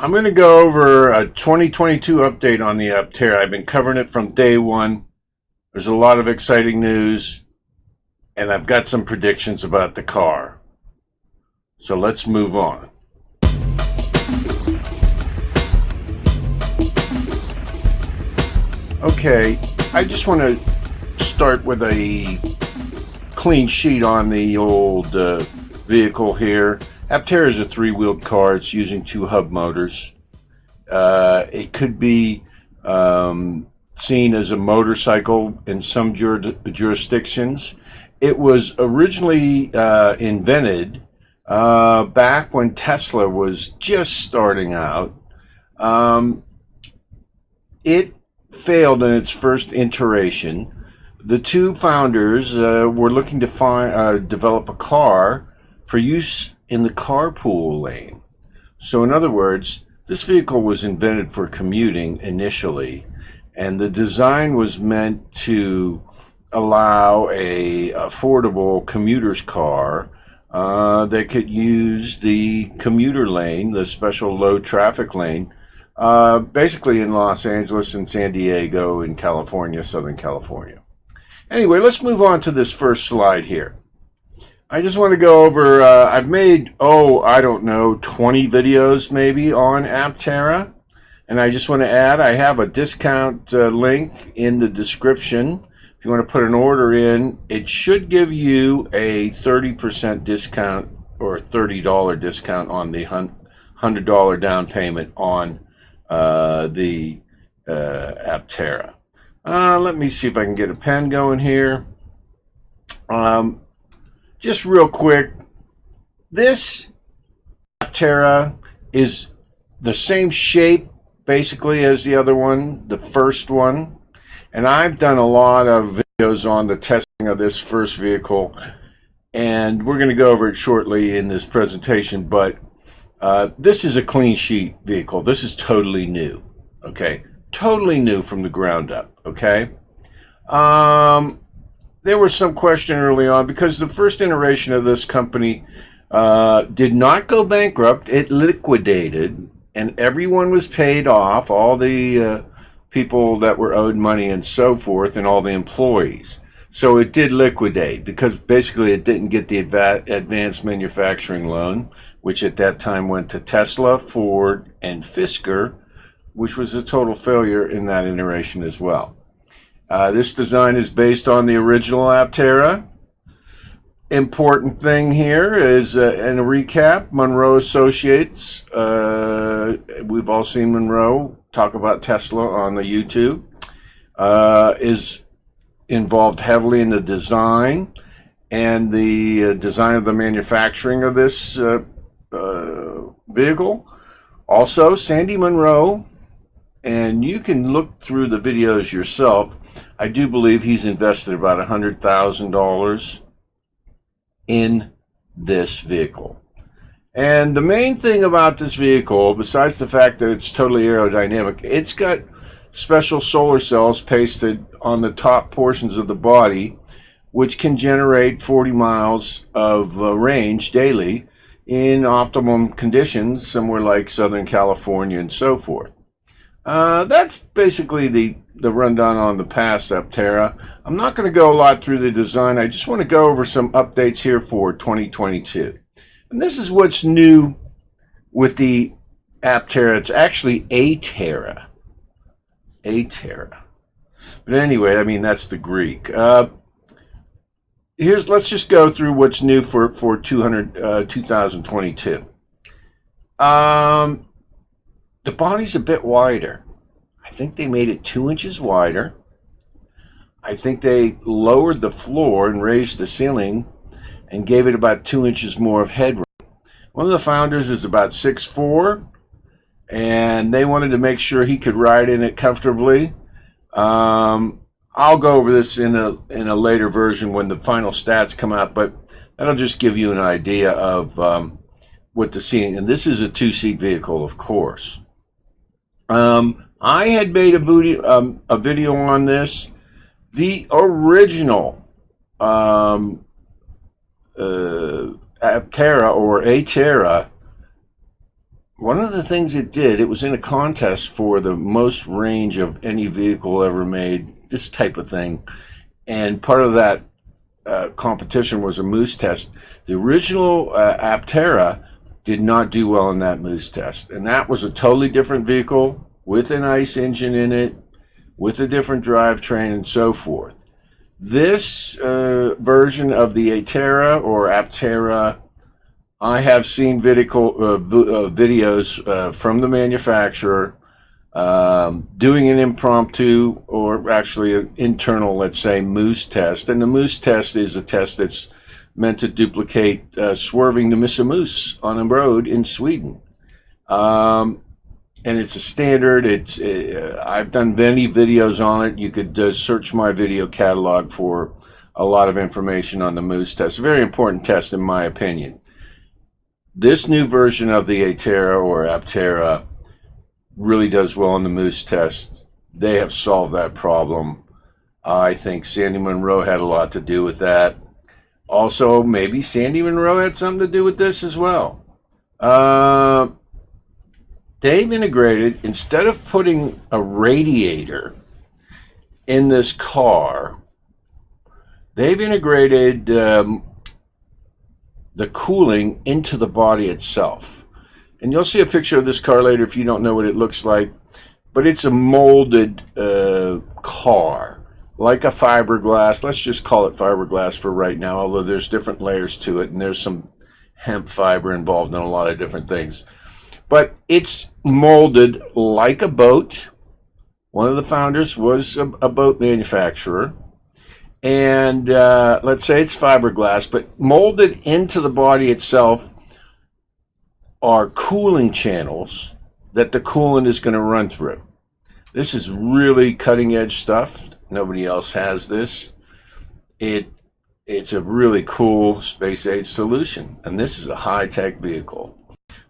I'm going to go over a 2022 update on the Aptera. I've been covering it from day one. There's a lot of exciting news, and I've got some predictions about the car. So let's move on. Okay, I just want to start with a clean sheet on the old vehicle here. Aptera is a three-wheeled car. It's using two hub motors. It could be seen as a motorcycle in some jurisdictions. It was originally invented back when Tesla was just starting out. It failed in its first iteration. The two founders were looking to develop a car for use in the carpool lane. So in other words, this vehicle was invented for commuting initially, and the design was meant to allow a affordable commuter's car that could use the commuter lane, the special low traffic lane, basically in Los Angeles and San Diego in California, Southern California. Anyway, let's move on to this first slide here. I just want to go over, I've made, 20 videos maybe on Aptera. And I just want to add, I have a discount link in the description. If you want to put an order in, it should give you a 30% discount or $30 discount on the $100 down payment on the Aptera. Let me see if I can get a pen going here. Just real quick, this Aptera is the same shape basically as the other one, the first one. And I've done a lot of videos on the testing of this first vehicle, and we're going to go over it shortly in this presentation, but this is a clean sheet vehicle. This is totally new, okay? Totally new from the ground up, okay? There was some question early on because the first iteration of this company did not go bankrupt. It liquidated, and everyone was paid off, all the people that were owed money and so forth, and all the employees. So it did liquidate because basically it didn't get the advanced manufacturing loan, which at that time went to Tesla, Ford, and Fisker, which was a total failure in that iteration as well. This design is based on the original Aptera. Important thing here is, in a recap, Monroe Associates, we've all seen Monroe talk about Tesla on the YouTube, is involved heavily in the design and the design of the manufacturing of this vehicle. Also, Sandy Monroe, and you can look through the videos yourself. I do believe he's invested about $100,000 in this vehicle. And the main thing about this vehicle, besides the fact that it's totally aerodynamic, it's got special solar cells pasted on the top portions of the body, which can generate 40 miles of range daily in optimum conditions, somewhere like Southern California and so forth. That's basically the rundown on the past Aptera. I'm not going to go a lot through the design. I just want to go over some updates here for 2022. And this is what's new with the Aptera. It's actually Atera. Atera. But anyway, I mean, that's the Greek. Let's just go through what's new for 2022. The body's a bit wider. I think they made it 2 inches wider. I think they lowered the floor and raised the ceiling and gave it about 2 inches more of headroom. One of the founders is about 6'4", and they wanted to make sure he could ride in it comfortably. I'll go over this in a later version when the final stats come out, but that'll just give you an idea of what the seating. And this is a two-seat vehicle, of course. I had made a video on this. The original Aptera or Atera one of the things it did, it was in a contest for the most range of any vehicle ever made, this type of thing. And part of that competition was a moose test. The original Aptera did not do well in that moose test. And that was a totally different vehicle with an ICE engine in it, with a different drivetrain and so forth. This version of the Atera or Aptera, I have seen videos from the manufacturer doing an impromptu or actually an internal, let's say, moose test. And the moose test is a test that's meant to duplicate swerving to miss a moose on a road in Sweden. And it's a standard. I've done many videos on it. You could search my video catalog for a lot of information on the moose test. A very important test in my opinion. This new version of the Atera or Aptera really does well in the moose test. They have solved that problem. I think Sandy Munro had a lot to do with that. Also, maybe Sandy Munro had something to do with this as well. They've integrated, instead of putting a radiator in this car, they've integrated the cooling into the body itself. And you'll see a picture of this car later if you don't know what it looks like. But it's a molded car, like a fiberglass. Let's just call it fiberglass for right now, although there's different layers to it, and there's some hemp fiber involved in a lot of different things. But it's molded like a boat. One of the founders was a boat manufacturer. And let's say it's fiberglass, but molded into the body itself are cooling channels that the coolant is going to run through. This is really cutting edge stuff. Nobody else has this. It's a really cool space age solution, and this is a high-tech vehicle.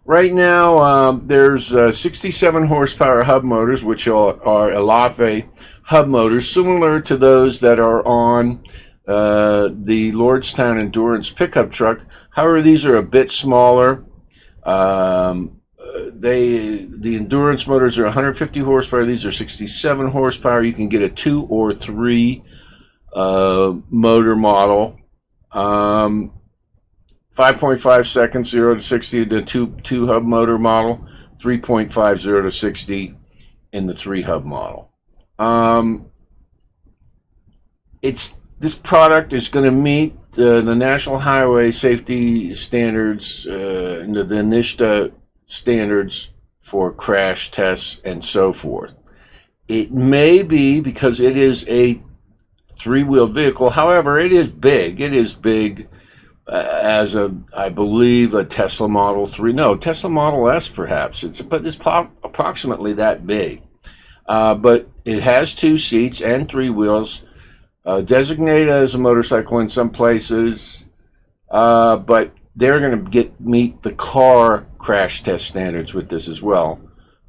Right now, there's 67 horsepower hub motors, which are Elaphe hub motors, similar to those that are on the Lordstown Endurance pickup truck. However, these are a bit smaller. The Endurance motors are 150 horsepower. These are 67 horsepower. You can get a 2 or 3 motor model. 5.5 seconds, 0 to 60, the two hub motor model, 3.5, 0 to 60 in the 3 hub model. This product is going to meet the National Highway Safety Standards, the NHTSA standards for crash tests and so forth. It may be because it is a 3-wheeled vehicle. However, it is big. It is big. As I believe a Tesla Model 3, no, Tesla Model S perhaps, it's approximately that big. But it has 2 seats and 3 wheels, designated as a motorcycle in some places, but they're going to meet the car crash test standards with this as well,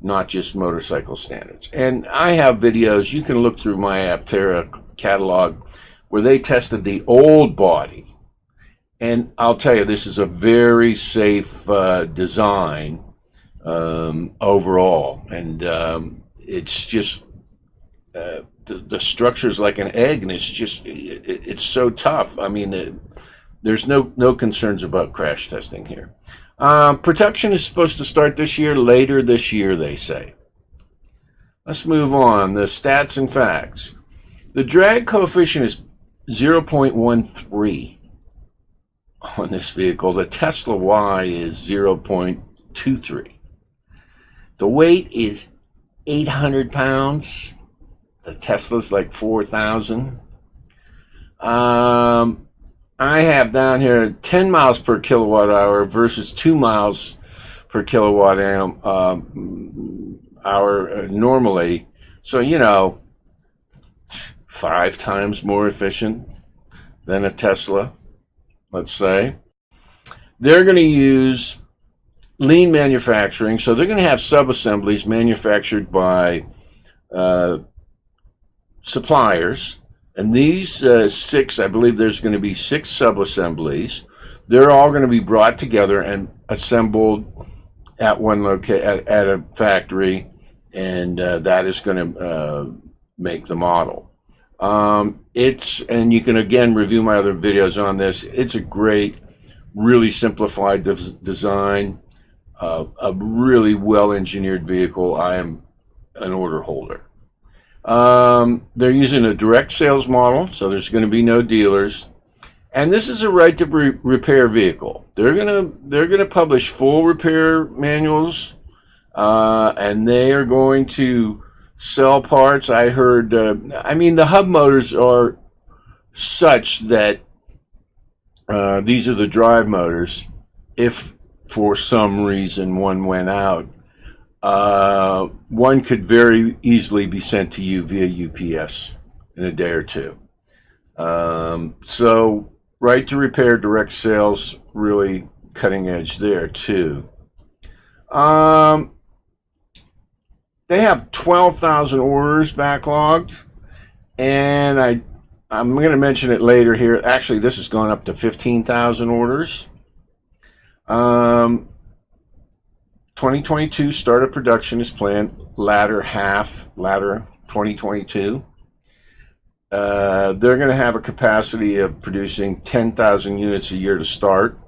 not just motorcycle standards. And I have videos, you can look through my Aptera catalog, where they tested the old body. And I'll tell you, this is a very safe design overall. And it's just, the structure's like an egg, and it's so tough. I mean, there's no concerns about crash testing here. Production is supposed to start later this year, they say. Let's move on. The stats and facts. The drag coefficient is 0.13. On this vehicle. The Tesla Y is 0.23. The weight is 800 pounds. The Tesla's like 4,000. I have down here 10 miles per kilowatt hour versus 2 miles per kilowatt hour normally. So, 5 times more efficient than a Tesla. Let's say. They're going to use lean manufacturing, so they're going to have sub-assemblies manufactured by suppliers, and these 6, I believe there's going to be 6 sub-assemblies. They're all going to be brought together and assembled at one at a factory, and that is going to make the model. And you can again review my other videos on this. It's a great, really simplified design, a really well engineered vehicle. I am an order holder. They're using a direct sales model, so there's going to be no dealers. And this is a right to repair vehicle. They're gonna publish full repair manuals, and they are going to sell parts. I heard. The hub motors are such that these are the drive motors. If for some reason one went out, one could very easily be sent to you via UPS in a day or two. So right to repair, direct sales, really cutting edge there too. They have 12,000 orders backlogged, and I'm going to mention it later here. Actually, this has gone up to 15,000 orders. 2022 start of production is planned latter 2022. They're going to have a capacity of producing 10,000 units a year to start.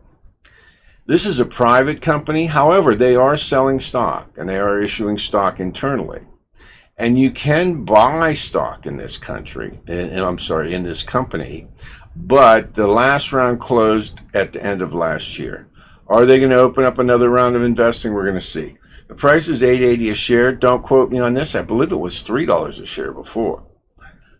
This is a private company. However, they are selling stock, and they are issuing stock internally. And you can buy stock in this country, in this company, but the last round closed at the end of last year. Are they going to open up another round of investing? We're going to see. The price is $8.80 a share. Don't quote me on this. I believe it was $3 a share before.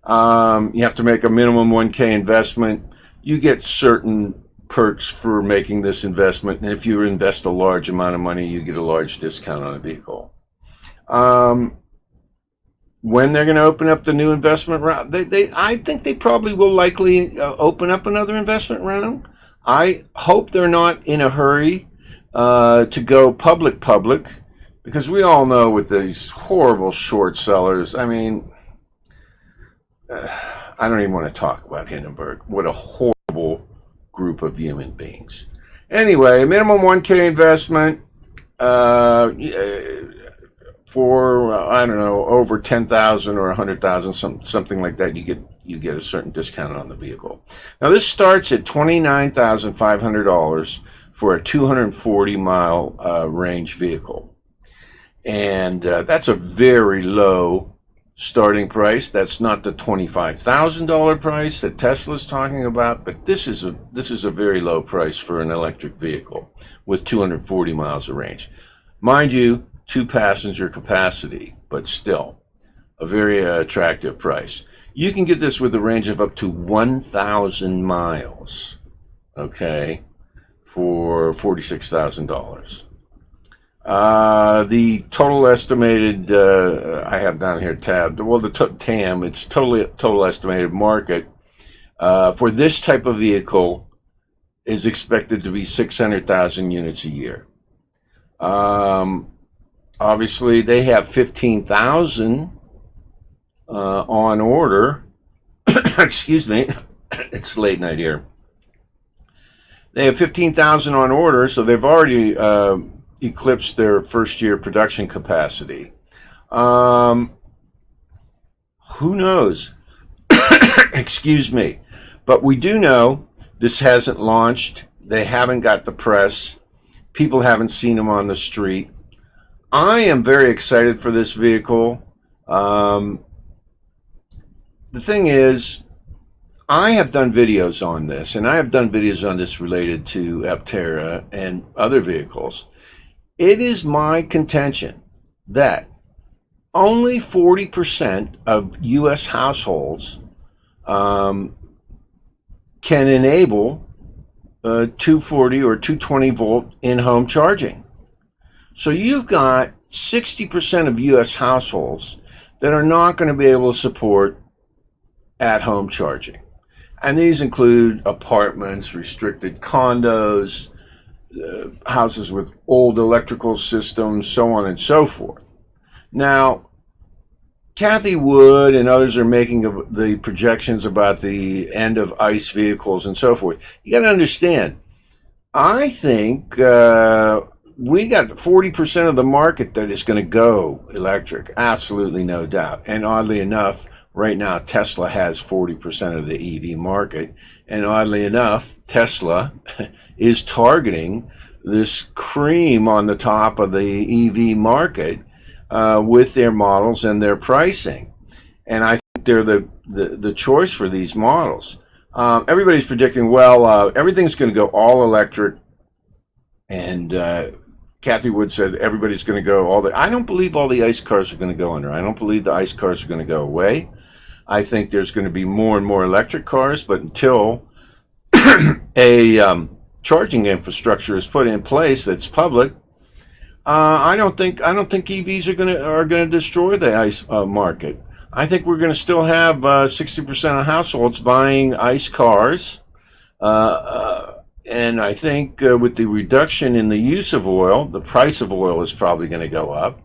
You have to make a minimum 1K investment. You get certain perks for making this investment, and if you invest a large amount of money, you get a large discount on a vehicle. When they're going to open up the new investment round, I think they probably will likely open up another investment round. I hope they're not in a hurry to go public, because we all know with these horrible short sellers, I don't even want to talk about Hindenburg. What a horrible group of human beings. Anyway, minimum 1K investment for over 10,000 or 100,000, something like that. You get a certain discount on the vehicle. Now this starts at $29,500 for a 240-mile range vehicle, and that's a very low starting price. That's not the $25,000 price that Tesla's talking about, but this is a very low price for an electric vehicle with 240 miles of range. Mind you, 2-passenger capacity, but still a very attractive price. You can get this with a range of up to 1,000 miles, okay, for $46,000. The total estimated, I have down here tabbed, well, the TAM, it's total estimated market for this type of vehicle is expected to be 600,000 units a year. Obviously, they have 15,000 on order. Excuse me, it's late night here. They have 15,000 on order, so they've already eclipsed their first year production capacity. Who knows? Excuse me. But we do know this hasn't launched. They haven't got the press. People haven't seen them on the street. I am very excited for this vehicle. The thing is, I have done videos on this, and I have done videos on this related to Aptera and other vehicles. It is my contention that only 40% of U.S. households can enable 240 or 220 volt in-home charging. So you've got 60% of U.S. households that are not going to be able to support at-home charging. And these include apartments, restricted condos, houses with old electrical systems, so on and so forth. Now, Kathy Wood and others are making the projections about the end of ICE vehicles and so forth. You got to understand, I think we got 40% of the market that is going to go electric. Absolutely no doubt. And oddly enough, right now, Tesla has 40% of the EV market. And oddly enough, Tesla is targeting this cream on the top of the EV market with their models and their pricing. And I think they're the choice for these models. Everybody's predicting, well, everything's going to go all electric. And Kathy Wood said everybody's going to go I don't believe all the ICE cars are going to go under. I don't believe the ICE cars are going to go away. I think there's going to be more and more electric cars, but until a charging infrastructure is put in place that's public, I don't think EVs are going to destroy the ICE market. I think we're going to still have 60% of households buying ICE cars. And I think with the reduction in the use of oil, the price of oil is probably going to go up.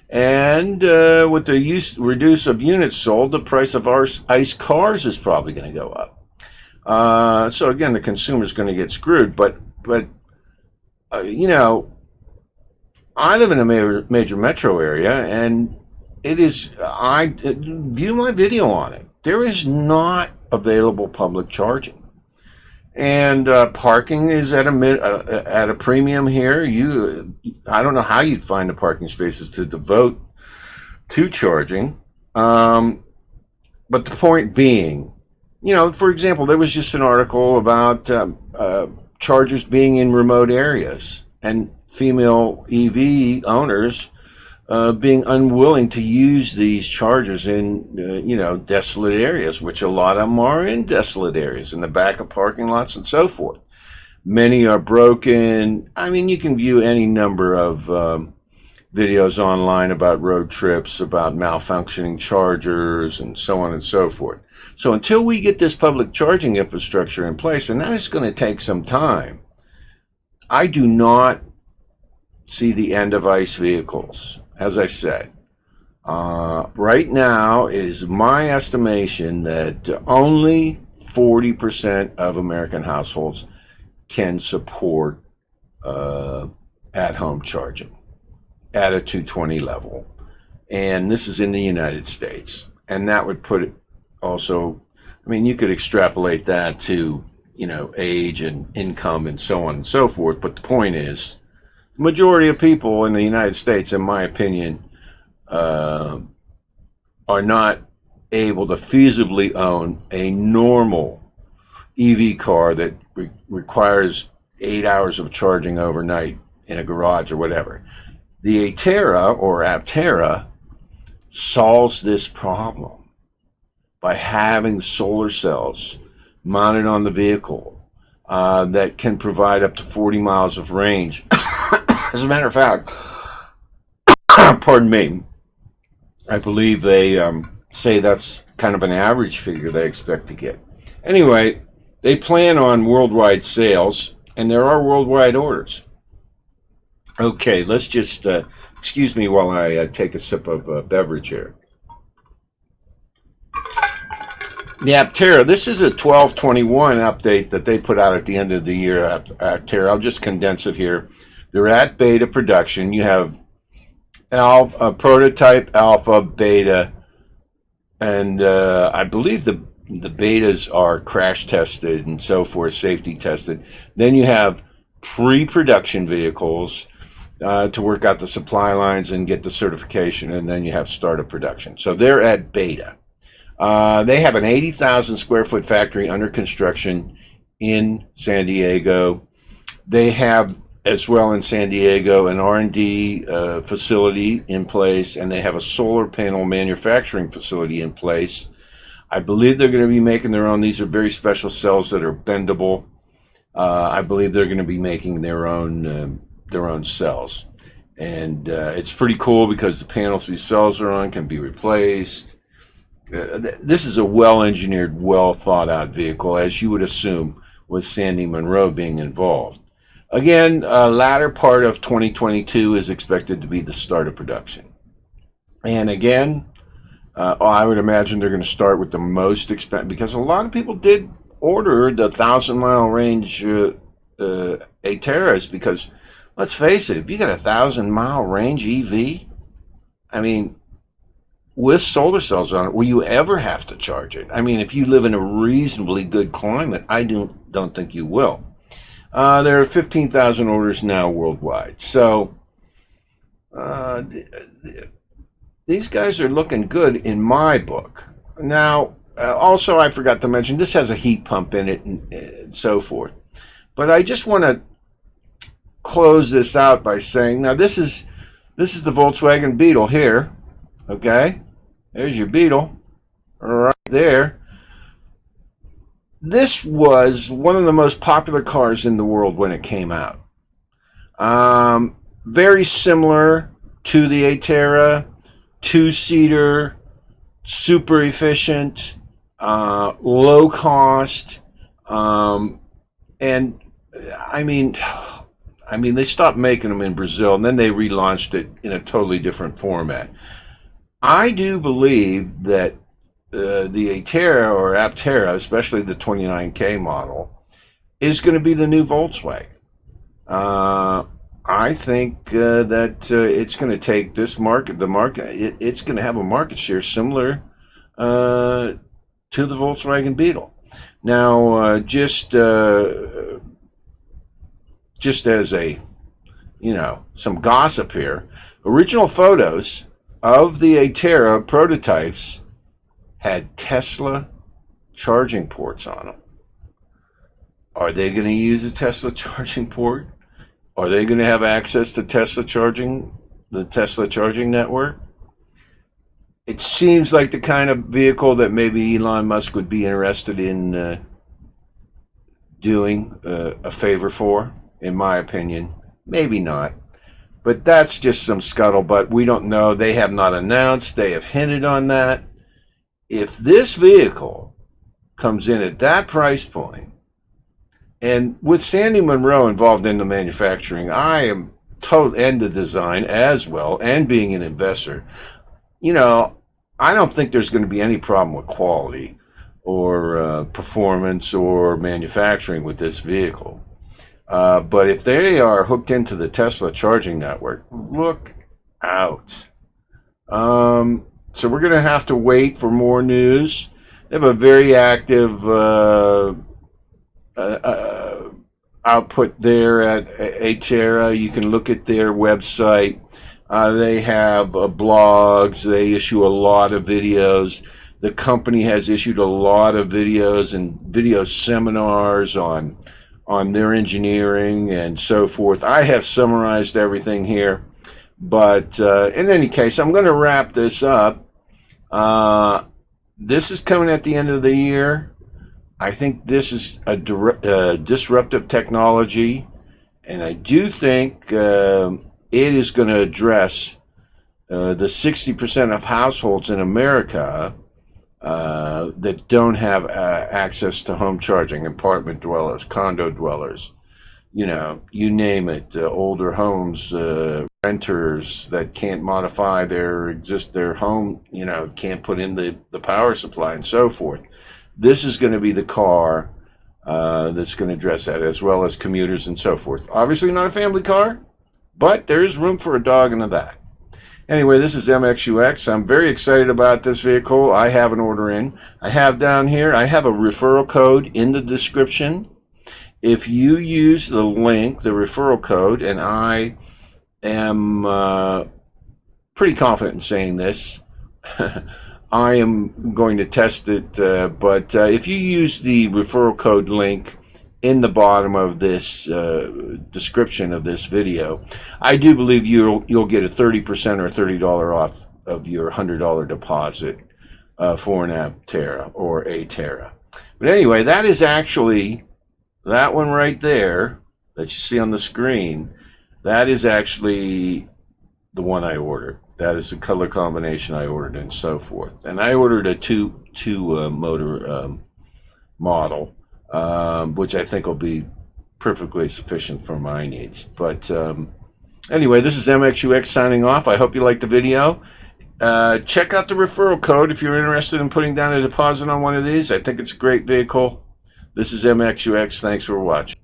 And with the reduce of units sold, the price of our ICE cars is probably going to go up. So again, the consumer is going to get screwed. But you know, I live in a major metro area, and I view my video on it. There is not available public charging. And parking is at a premium here. I don't know how you'd find the parking spaces to devote to charging. But the point being, you know, for example, there was just an article about chargers being in remote areas and female EV owners being unwilling to use these chargers in, desolate areas, which a lot of them are in desolate areas, in the back of parking lots and so forth. Many are broken. I mean, you can view any number of videos online about road trips, about malfunctioning chargers, and so on and so forth. So until we get this public charging infrastructure in place, and that is going to take some time, I do not see the end of ICE vehicles. As I said, right now it is my estimation that only 40% of American households can support at-home charging at a 220 level. And this is in the United States. And that would put it also, I mean, you could extrapolate that to, age and income and so on and so forth. But the point is, the majority of people in the United States, in my opinion, are not able to feasibly own a normal EV car that requires 8 hours of charging overnight in a garage or whatever. The Aptera solves this problem by having solar cells mounted on the vehicle that can provide up to 40 miles of range. As a matter of fact, pardon me, I believe they say that's kind of an average figure they expect to get. Anyway, they plan on worldwide sales, and there are worldwide orders. Okay, let's just, excuse me while I take a sip of beverage here. The Aptera, this is a 12/21 update that they put out at the end of the year, Aptera. I'll just condense it here. They're at beta production. You have prototype, alpha, beta, and I believe the betas are crash tested and so forth, safety tested. Then you have pre-production vehicles to work out the supply lines and get the certification, and then you have start of production. So they're at beta. They have an 80,000 square foot factory under construction in San Diego. They have, as well in San Diego, an R&D facility in place, and they have a solar panel manufacturing facility in place. I believe they're going to be making their own. These are very special cells that are bendable. I believe they're going to be making their own cells, and it's pretty cool because the panels these cells are on can be replaced. This is a well-engineered, well-thought-out vehicle, as you would assume, with Sandy Munro being involved. Again, latter part of 2022 is expected to be the start of production. And again, I would imagine they're going to start with the most expensive, because a lot of people did order the 1,000-mile range Ateras because let's face it, if you got 1,000-mile range EV, I mean, with solar cells on it, will you ever have to charge it? I mean, if you live in a reasonably good climate, I don't think you will. There are 15,000 orders now worldwide. So these guys are looking good in my book. Now, also, I forgot to mention, this has a heat pump in it and so forth. But I just want to close this out by saying, now this is the Volkswagen Beetle here. Okay, there's your Beetle right there. This was one of the most popular cars in the world when it came out. Very similar to the Atera, two-seater, super efficient, low cost, and I mean, they stopped making them in Brazil, and then they relaunched it in a totally different format. I do believe that the Atera or Aptera, especially the 29K model, is going to be the new Volkswagen. I think that it's going to take this it's going to have a market share similar to the Volkswagen Beetle. Now, just as a, some gossip here, original photos of the Atera prototypes had Tesla charging ports on them. Are they going to use a Tesla charging port? Are they going to have access to the Tesla charging network? It seems like the kind of vehicle that maybe Elon Musk would be interested in doing a favor for, in my opinion. Maybe not. But that's just some scuttlebutt. We don't know. They have not announced. They have hinted on that. If this vehicle comes in at that price point, and with Sandy Munro involved in the manufacturing, I am total, and the design as well, and being an investor, I don't think there's going to be any problem with quality or performance or manufacturing with this vehicle. But if they are hooked into the Tesla charging network, look out. So we're going to have to wait for more news. They have a very active output there at Atera. You can look at their website. They have blogs. They issue a lot of videos. The company has issued a lot of videos and video seminars on their engineering and so forth. I have summarized everything here. But in any case, I'm going to wrap this up. This is coming at the end of the year. I think this is a disruptive technology, and I do think it is going to address the 60% of households in America that don't have access to home charging, apartment dwellers, condo dwellers, you name it, older homes, renters that can't modify their home, can't put in the power supply and so forth. This is going to be the car that's going to address that, as well as commuters and so forth. Obviously not a family car, but there is room for a dog in the back. Anyway, this is MXUX. I'm very excited about this vehicle. I have an order in. I have down here, I have a referral code in the description. If you use the link, the referral code, and I am pretty confident in saying this, I am going to test it, but if you use the referral code link in the bottom of this description of this video, I do believe you'll get a 30% or $30 off of your $100 deposit for an Aptera or Atera. But anyway, that is actually, that one right there that you see on the screen, that is actually the one I ordered. That is the color combination I ordered and so forth. And I ordered a two motor model, which I think will be perfectly sufficient for my needs. But anyway, this is MXUX signing off. I hope you liked the video. Check out the referral code if you're interested in putting down a deposit on one of these. I think it's a great vehicle. This is MXUX. Thanks for watching.